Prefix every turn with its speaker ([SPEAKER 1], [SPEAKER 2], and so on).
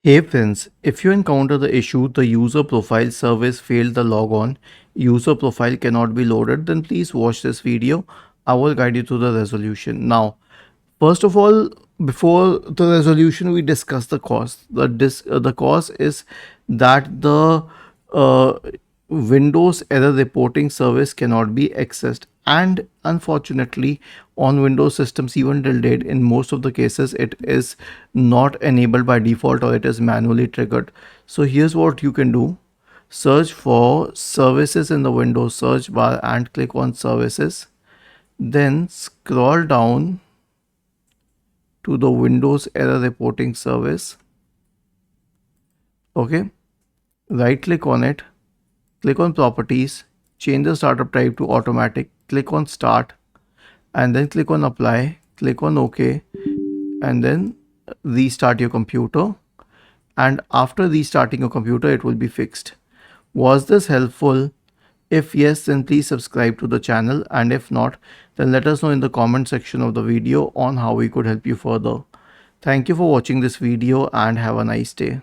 [SPEAKER 1] Hey friends, if you encounter the issue the user profile service failed the logon, user profile cannot be loaded, then please watch this video. I will guide you to the resolution. Now, first of all, before the resolution, we discuss the cause. The cause is that the uh, Windows error reporting service cannot be accessed, and unfortunately, on Windows systems, even till date, in most of the cases, it is not enabled by default or it is manually triggered. So here's what you can do: search for services in the Windows search bar and click on services. Then scroll down to the Windows error reporting service. Okay, right click on it, click on properties, change the startup type to automatic, click on start, and then click on apply, click on OK, and then restart your computer. And after restarting your computer, it will be fixed. Was this helpful? If yes, then please subscribe to the channel, and if not, then let us know in the comment section of the video on how we could help you further. Thank you for watching this video and have a nice day.